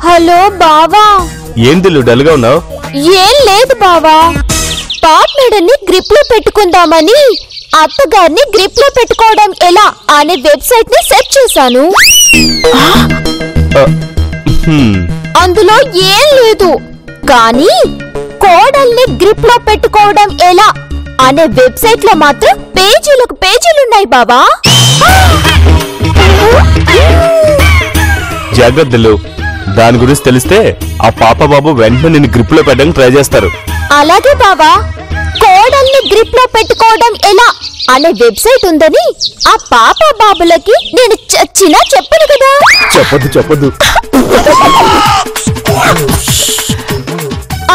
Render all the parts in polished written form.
Hello బావా. ఏందిలు డల్గా ఉన్నావు? ఏం లేదు బావా, పార్ట్నర్ని గ్రిప్ లో పెట్టుకుందామని అత్తగారిని గ్రిప్ లో పెట్టుకోవడం ఎలా అనే వెబ్సైట్ ని సెర్చ్ చేశాను. అందులో ఏం లేదు, కానీ కోడల్ని గ్రిప్ లో పెట్టుకోవడం ఎలా అనే వెబ్సైట్ లో మాత్రం పేజీలకు పేజీలున్నాయి బావా. జాగ్రత్తలు, దాని గురించి తెలిస్తే ఆ పాప బాబు వెంటనే నిన్ను గ్రిప్ లో పెట్టడానికి ట్రై చేస్తారు. అలాగే బావా, కోడల్ని గ్రిప్ లో పెట్టుకోవడం ఎలా అనే వెబ్సైట్ ఉందని ఆ పాప బాబులకి నేను చచ్చినా చెప్పను కదా. చెప్పొద్దు.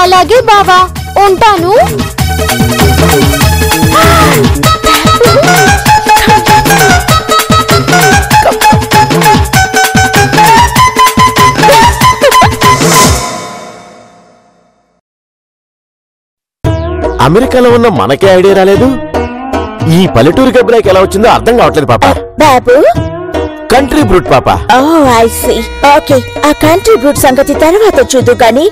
అలాగే బావా, ఉంటాను. అమెరికాలో ఉన్న మనకే ఐడియా రాలేదు. ఈ పల్లెటూరు గబ్బులకి ఎలా వచ్చిందో అర్థం కావట్లేదు పాప. బాబు, కంట్రీ బ్రూట్ పాప. I see. ఓకే, ఆ కంట్రీ బ్రూట్ సంగతి తర్వాత చూద్దు గానీ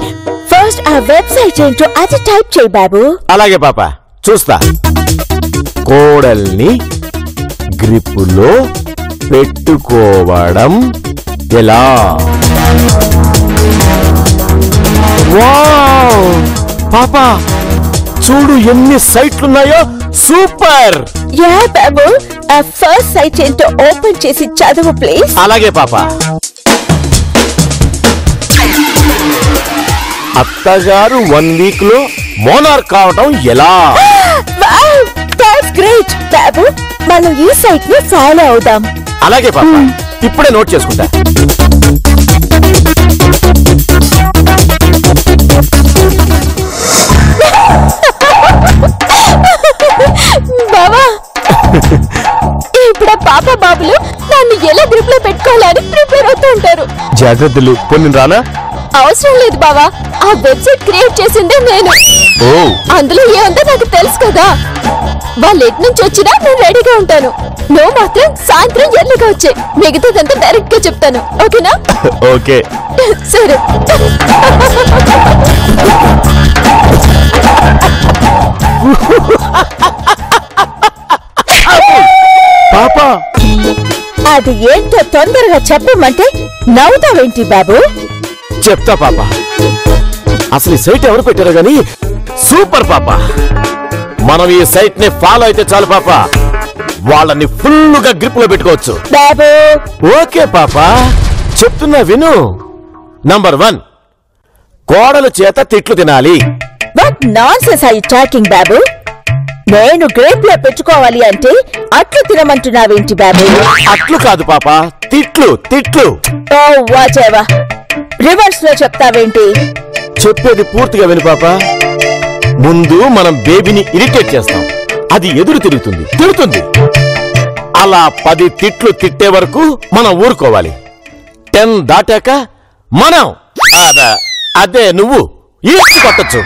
ఫస్ట్ ఆ వెబ్సైట్ ఏంటో అది టైప్ చేయి బాబు. అలాగే పాప, చూస్తా. కోడల్ని గ్రిప్పులో పెట్టుకోవడం ఎలా? వావ్ పాపా, చూడు ఎన్ని సైట్లున్నాయో. సూపర్. యా బాబు, ఆ ఫస్ట్ సైట్ ఏంటో ఓపెన్ చేసి చదువు ప్లీజ్. అలాగే పాప. అత్తగారు 1 వీక్ లో మోనార్ కావటం ఎలా? వావ్, దట్స్ గ్రేట్ బాబు, మనం ఈ సైట్ ని ఫాలో అవుదాం. అలాగే పాప, ఇప్పుడే నోట్ చేసుకుంటా. బావా, ఇప్పుడు పాప బాబులు నన్ను ఎలా గ్రిప్ లో పెట్టుకోవాలని ప్రిపేర్ అవుతూ ఉంటారు. జాగ్రత్తలు, కొన్ని రానా? అవసరం లేదు బావా, ఆ వెబ్సైట్ క్రియేట్ చేసిందే నేను. అందులో ఏముందో నాకు తెలుసు కదా. వాళ్ళు ఎటు నుంచి వచ్చినా నేను రెడీగా ఉంటాను. నువ్వు మాత్రం సాయంత్రం ఎర్లీగా వచ్చే, మిగతాదంతా డైరెక్ట్ గా చెప్తాను. ఓకేనా? ఓకే సరే. పాపా, అది ఏంటో తొందరగా చెప్పమంటే నవ్వుతావేంటి బాబు? చెప్తా పాప. అసలు ఈ సైట్ ఎవరు పెట్టారో గాని సూపర్ పాప. మనం ఈ సైట్ ని ఫాలో అయితే చాలు పాప, వాళ్ళని ఫుల్ గా గ్రిప్ లో పెట్టుకోవచ్చు. బాబు, ఓకే పాప, చెప్తున్నా విను. నంబర్ 1, కోడలు చేత తిట్లు తినాలి. What nonsense are you talking బాబు? నేను గ్రిప్ లో పెట్టుకోవాలి అంటే అట్లు తినమంటున్నావేంటి బాబు? అట్లు కాదు పాప, తిట్లు తిట్లు. ఓ వాచేవా, రివర్స్ లో చెప్తావేంటి? చెప్పేది పూర్తిగా విను పాప. ముందు మనం బేబీని ఇరిటేట్ చేస్తాం, అది ఎదురు తిడుతుంది. అలా 10 తిట్లు తిట్టే వరకు మనం ఊరుకోవాలి. 10 దాటాక మనం అదే నువ్వు ఈడ్చి కొట్టచ్చు.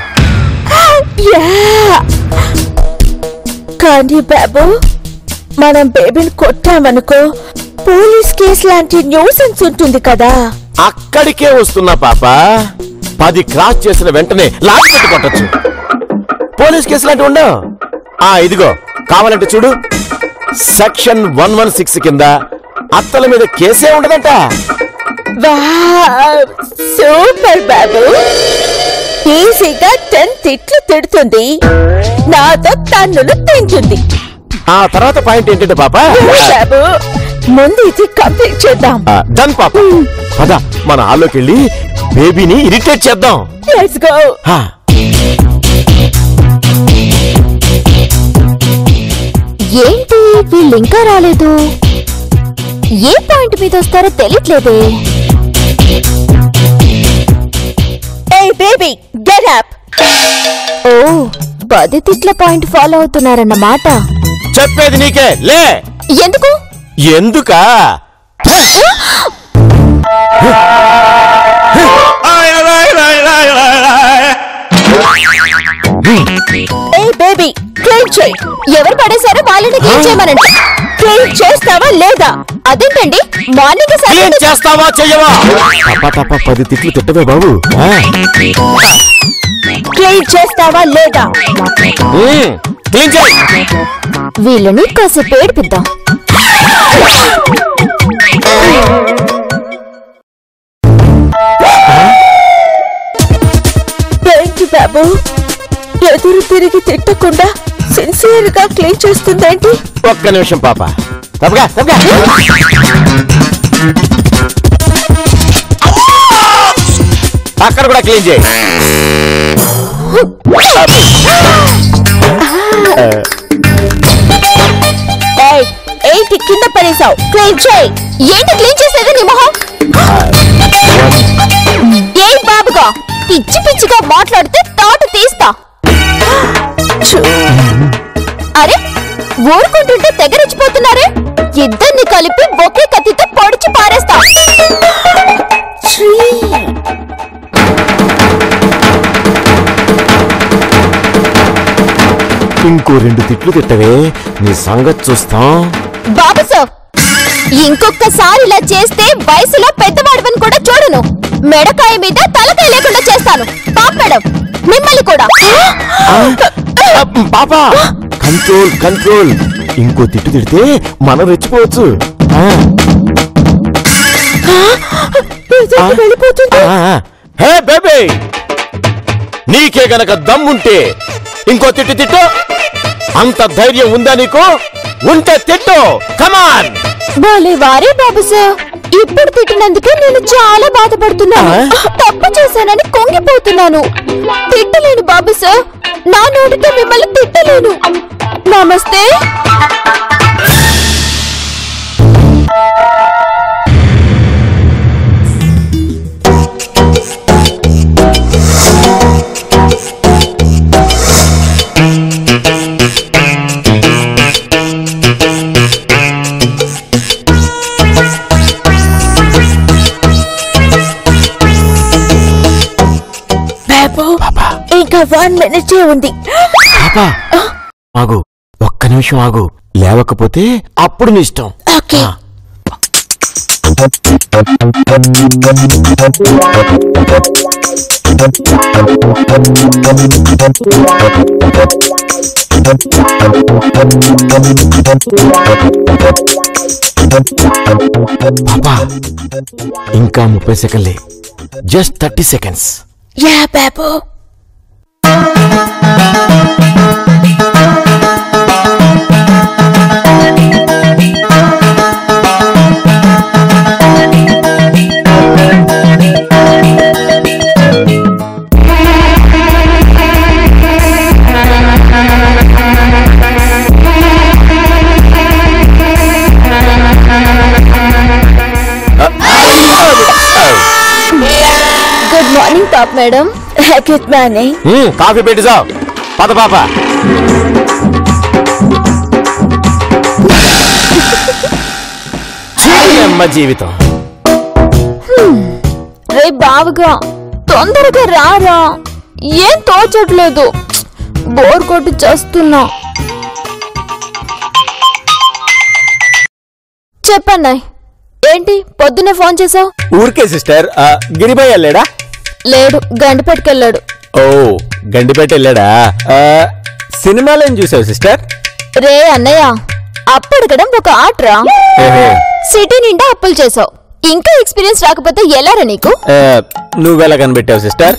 కానీ బాబు, మనం బేబీని కొట్టామనుకో పోలీస్ కేసు లాంటి న్యూసెన్స్ ఉంటుంది కదా. అక్కడికే వస్తున్నా పాప. 10 క్రాస్ చేసిన వెంటనే లాక్ పెట్టి కొట్టచ్చు. పోలీస్ కేసు లాంటి ఉండవు. ఇదిగో కావాలంటే చూడు, సెక్షన్ 116 కింద అత్తల మీద కేసే ఉండదంట. సూపర్ బాబు, ఈజీగా 10 తిట్లు తిడుతుంది, నాతో తన్నులు తింటుంది. ఆ తర్వాత పాయింట్ ఏంటంటే పాప, బాబు ముందు ఇది కంప్లీట్ చేద్దాం. డన్ పాప, పద మన హాల్లోకి వెళ్ళి బేబీని ఇరిటేట్ చేద్దాం. Let's go. ఏంటి వీళ్ళు ఇంకా రాలేదు? ఏ పాయింట్ మీద వస్తారో తెలియట్లేదే. ఏయ్ బేబీ, గెట్ అప్. ఓ, 10 తిట్ల పాయింట్ ఫాలో అవుతున్నారన్నమాట. చెప్పేది నీకే లే. ఎందుకు? ఎందుకా? ఏ బేబీ, క్లీన్ చేయి. ఎవరు పడేశారో వాళ్ళని క్లీన్ చేయమనండి. క్లీన్ చేస్తావా లేదా? అదేంటండి మార్నింగ్ క్లీన్ చేస్తావా చెయ్యవా? తప్ప 10 తిట్లు తిట్టవే బాబు. క్లీన్ చేస్తావా లేదా? క్లీన్ చేయి. వీళ్ళని కాసేపు ఏడిపిద్దాం. ఏంటి బాబు ఎదురు తిరిగి తిట్టకుండా సిన్సియర్ గా క్లీన్ చేస్తుందేంటి? ఒక్క నిమిషం పాప. తప్పగా అక్కడ కూడా క్లీన్ చేయి. ఏంటి కింద పడేసావు? క్లీన్ చేయి. ఏంటి క్లీన్ చేసేది నీ మొహం? ఏ బాబుగా పిచ్చి పిచ్చిగా మాట్లాడితే తాటు తీస్తా. అరే ఊరుకుంటుంటే తెగరిచిపోతున్నారే. ఇద్దరిని కలిపి ఒకే కత్తితో పొడిచి పారేస్తా. ఇంకో 2 తిట్లు తిట్టవే, నీ సంగతి చూస్తాం. బాబు సార్ ఇంకొకసారి ఇలా చేస్తే వయసులో పెద్దవాడివని కూడా చూడను. మెడకాయ మీద తలకాయ లేకుండా చేస్తాను. పాప మేడం మిమ్మల్ని కూడా. పాపా కంట్రోల్. ఇంకో తిట్టు తిడితే మనం రెచ్చిపోవచ్చు. హే బేబీ, నీకే గనక దమ్ముంటే ఇంకో తిట్టు తిట్టు. అంత ధైర్యం ఉందా నీకు? ఉంటే తిట్టు. కమాన్. బాలే వారే బాబు సార్, ఇప్పుడు తిట్టినందుకే నేను చాలా బాధపడుతున్నాను. తప్పు చేశానని కుంగిపోతున్నాను. తిట్టలేను బాబు సార్, నా నోటితో మిమ్మల్ని తిట్టలేను. నమస్తే. ఇంకా 1 minute ఉంది. ఆగు, ఒక్క నిమిషం ఆగు. లేవకపోతే అప్పుడు నీ ఇష్టం. ఓకే. పాపా ఇంకా 30 సెకండ్లే. Just 30 seconds. యా బాబు. గుడ్ మార్నింగ్ పాప మేడం. Good morning. కాఫీ పెట్టిసా పద పాప. అమ్మ జీవితం. రే బావగా తొందరగా రారా, ఏం తోచట్లేదు. బోర్ కొట్టి చేస్తున్నా. చెప్పన్నాయ్ ఏంటి పొద్దున్నే ఫోన్ చేసావు? ఊరికే సిస్టర్. గిరిబాయ్ వెళ్ళాడా? లేడు, గండిపేటకెళ్ళాడు. ఓ గండిపేట వెళ్ళాడా? సినిమాలో ఏం చూసావు సిస్టర్? రే అన్నయ్య, అప్పడకడం ఒక ఆటరా. సిటీ నిండా అప్పులు చేసావు, ఇంకా ఎక్స్పీరియన్స్ రాకపోతే ఎలారా నీకు? నువ్వెలా కనిపెట్టావు సిస్టర్?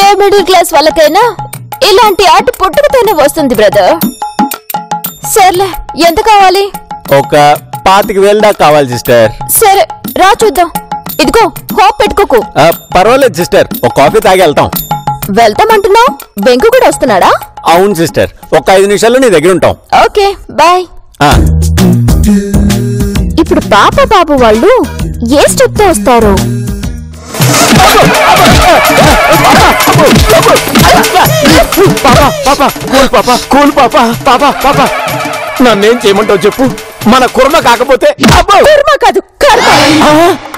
ఏ మిడిల్ క్లాస్ వాళ్ళకైనా ఇలాంటి ఆట పుట్టుకతోనే వస్తుంది బ్రదర్. సర్లే, ఎంత కావాలి? ఒక 25,000 దాకా కావాలి సిస్టర్. సరే రా చూద్దాం. ఇదిగో హోప్ పెట్టుకోకు. పర్వాలేదు సిస్టర్, ఒక కాఫీ తాగి వెళ్తాం. వెళ్తామంటున్నావు? బెంకు కూడా వస్తున్నాడా? అవును సిస్టర్, ఒక 5 నిమిషాల్లో నీ దగ్గర ఉంటాం. Okay bye. ఇప్పుడు పాప బాబు వాళ్ళు ఏ స్టెప్ తో వస్తారు? నన్నేం చేయమంటావు చెప్పు. మన కుర్మ కాకపోతే కుర్మ కాదు, కర్మ.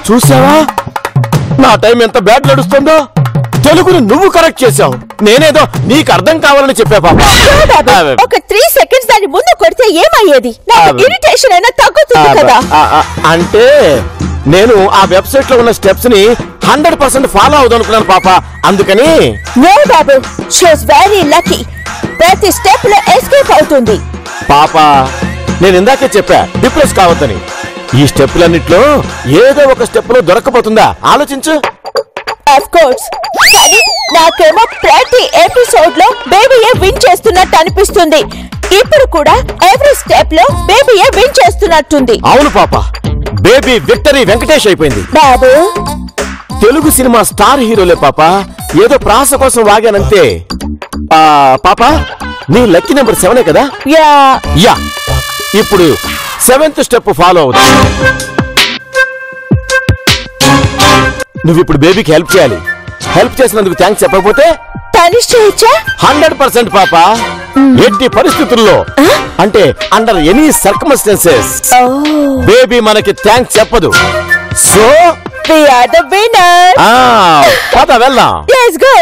చూసావా నా టైం ఎంత బ్యాడ్ నడుస్తుందో? తెలుగుని నువ్వు కరెక్ట్ చేసావు, నేనేదో నీకు అర్థం కావాలని చెప్పా పాప. ఒక 3 seconds దాని ముందు కొడితే ఏమయ్యేది? నాకు ఇరిటేషన్ అయినా తగ్గుతుంది కదా. అంటే నేను ఆ వెబ్సైట్ లో ఉన్న స్టెప్స్ ని 100% ఫాలో అవుదనుకున్నాను పాప, అందుకని. నో బాబు, షీస్ వెరీ లక్కీ. ప్రతి స్టెప్ లో ఎస్కేప్ అవుతుంది. పాప, నేను ఇందాకే చెప్పా డిప్రెస్ కావద్దని. ఈ స్టెప్లన్నిట్లో ఏదో ఒక స్టెప్ లో దొరకపోతుందా ఆలోచించు. ఆఫ్ కోర్స్, కానీ నాకేమో ప్రతి ఎపిసోడ్ లో బేబీయే విన్ చేస్తున్నట్టు అనిపిస్తుంది. ఇప్పుడు కూడా ఎవ్రీ స్టెప్ లో బేబీయే విన్ చేస్తున్నట్టుంది. అవును పాప, బేబీ విక్టరీ వెంకటేష్ అయిపోయింది. బాబు, తెలుగు సినిమా స్టార్ హీరోలే పాప, ఏదో ప్రాస కోసం వాగానంతే. పాప, నీ లక్కీ నెంబర్ 7 కదా? యా. ఇప్పుడు 7th స్టెప్ ఫాలో అవుతా. నువ్వు ఇప్పుడు బేబీకి హెల్ప్ చేయాలి. హెల్ప్ చేసినందుకు థ్యాంక్స్ చెప్పకపోతే పనిష్ చేయొచ్చా? 100% పాప. ఎట్టి పరిస్థితుల్లో, అంటే అండర్ ఎనీ సర్కమ్స్టాన్సెస్ బేబీ మనకి థ్యాంక్స్ చెప్పదు. So we are the winner. పద వెళ్దాం. Let's go.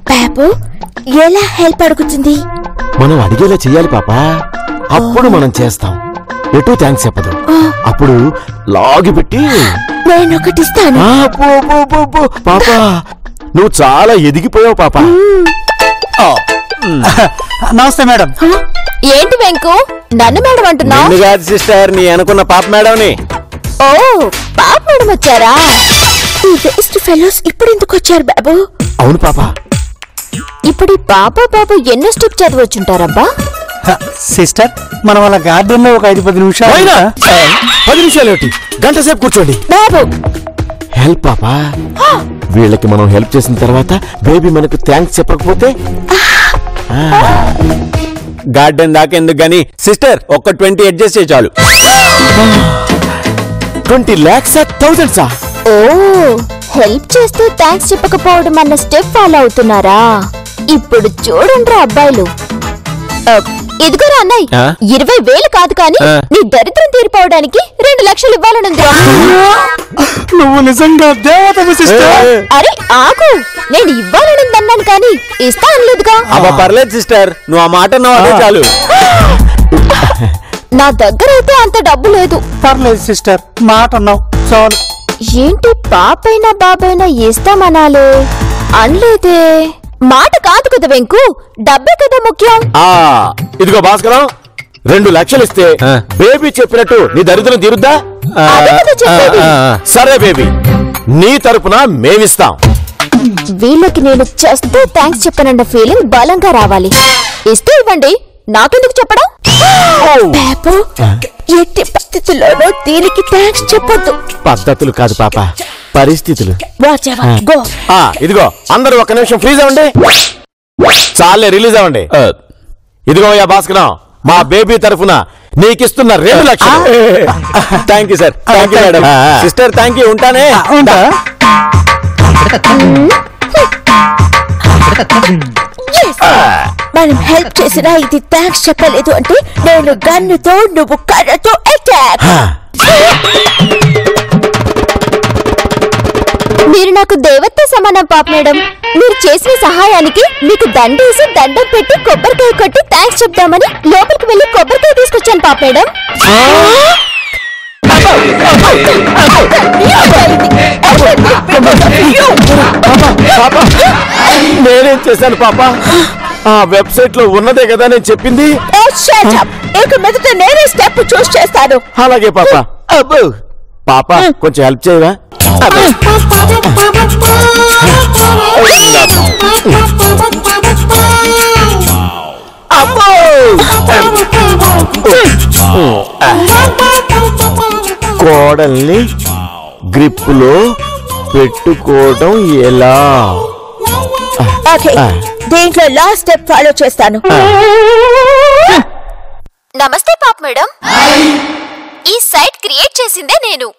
బాబు, ఎలా హెల్ప్ అడుగుతుంది? మనం అడిగేలా చెయ్యాలి పాప, అప్పుడు మనం చేస్తాం. ఎటు థ్యాంక్స్ చెప్పదు. అప్పుడు లాగి పెట్టి నేను ఒకటిస్తాను. పాప, నువ్వు చాలా ఎదిగిపోయావు పాప. నమస్తే మేడం. ఏంటి వెంకు, నన్ను మేడం అంటున్నావు? కాదు సిస్టర్, నీ అనుకున్న పాప మేడంని. ఓ, పాప మేడం వచ్చారా? ఈ వేస్ట్ ఫెలోస్ ఇప్పుడు ఎందుకు వచ్చారు బాబు? అవును పాప. ఇప్పుడు పాప బాబు ఎన్నో స్టెప్ చదవచ్చుంటారబ్బా? సిస్టర్, మనం అలా గార్డెన్ లో ఒక 5-10 నిమిషాలు. 10 నిమిషాలు ఏమిటి, గంట సేపు కూర్చోండి. బాబు, హెల్ప్ పాప. వీళ్ళకి మనం హెల్ప్ చేసిన తర్వాత బేబీ మనకు థ్యాంక్స్ చెప్పకపోతే గార్డెన్ దాకా ఎందుకు గాని సిస్టర్, ఒక్క 20 అడ్జస్ట్ చేయి చాలు. 20 lakhs 1000s? ఓ, హెల్ప్ చేస్తూ థ్యాంక్స్ చెప్పకపోవడం అన్న స్టెప్ ఫాలో అవుతున్నారా? ఇప్పుడు చూడండి అబ్బాయిలు. ఇదిగోరా అన్నయ్య, 20,000 కాదు కానీ నీ దరిద్రం తీరిపోవడానికి 2 లక్షలు ఇవ్వాలనుంది. నువ్వు నిజంగా దేవతవి సిస్టర్. అరే ఆగు, నేను ఇవ్వాలనుందన్నాను కానీ ఇస్తా అనలేదుగా. అబ్బా పర్లేదు సిస్టర్, నువ్వు ఆ మాట అన్నావు చాలు. నా దగ్గర అయితే అంత డబ్బు లేదు. పర్లేదు సిస్టర్, మాట అన్నావు చాలు. ఏంటి పాపైనా బాబైనా ఇస్తామనాలే అనలేదే. మాట కాదు కదా వెంకు, డబ్బే కదా ముఖ్యం. ఇదిగో భాస్కరం, 2 లక్షలు ఇస్తే బేబీ చెప్పినట్టు నీ దరిద్రం తీరుద్దా? సరే బేబీ, నీ తరపున మేమిస్తాం. వీళ్ళకి నేను చేస్తే థ్యాంక్స్ చెప్పనన్న ఫీలింగ్ బలంగా రావాలి. ఇస్తే ఇవ్వండి, నాకెందుకు చెప్పడం? బాబు, ఎట్టి పద్ధతుల్లోనూ దీనికి థ్యాంక్స్ చెప్పొద్దు. పద్ధతులు కాదు పాప, పరిస్థితులు. ఇదిగో అందరూ 1 నిమిషం ఫ్రీజ్ అవ్వండి. చాలే, రిలీజ్ అవ్వండి. ఇదిగో యా భాస్కరం, మా బేబీ తరఫున నీకిస్తున్న 2 లక్షలు. Thank you sir. Thank you madam. Sister thank you, ఉంటానే. మనం హెల్ప్ చేసినా ఇది థ్యాంక్స్ చెప్పలేదు అంటే నేను గన్నుతో, నువ్వు కర్రతో అటాక్. మీరు నాకు దేవత సమానం పాప మేడం. మీరు చేసిన సహాయానికి మీకు దండేసి దండం పెట్టి కొబ్బరికాయ కొట్టి థ్యాంక్స్ చెప్దామని లోపలికి వెళ్లి కొబ్బరికాయ తీసుకొచ్చాను పాప మేడం. నేనేం చేశాను పాప? ఆ వెబ్సైట్ లో ఉన్నదే కదా నేను చెప్పింది. ఇక మీదట నేనే స్టెప్ చూస్ చేస్తాను. అలాగే పాప. పాప, కొంచెం హెల్ప్ చేయవా? కోడల్ని గ్రిప్ లో పెట్టుకోవడం ఎలా? దీంట్లో లాస్ట్ స్టెప్ ఫాలో చేస్తాను. నమస్తే పాప మేడం, ఈ సైట్ క్రియేట్ చేసిందే నేను.